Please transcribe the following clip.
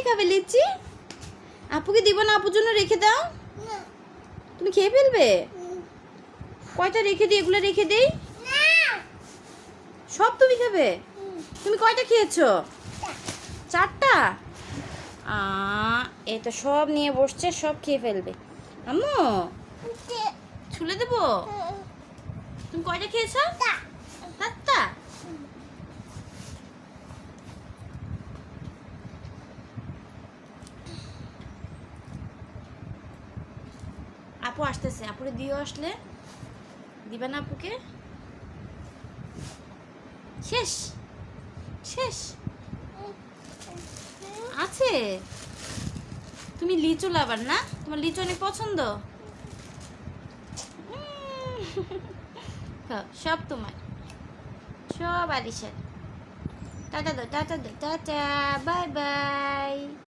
খাবে লিচি? আপুকে দিব না? আপুর জন্য রেখে দাও। তুমি খেয়ে ফেলবে? কয়টা রেখে দিই? এগুলো রেখে দিই? সব তুমি খাবে? তুমি কয়টা খেয়েছো? 4টা। এই তো সব নিয়ে বসছে, সব খেয়ে ফেলবে। আম্মু ছুলে দেবো? তুমি কয়টা খেয়েছো? 7টা। আপু আসতেছে, আপুরে দিও। আসলে দিবা না আপুকে? শেষ শেষ আছে। তুমি লিচু লাভার না? তোমার লিচু অনেক পছন্দ। খাও, সব তোমার, সব আরিশার। টাটা দাও, টাটা দাও, টাটা, বাই বাই।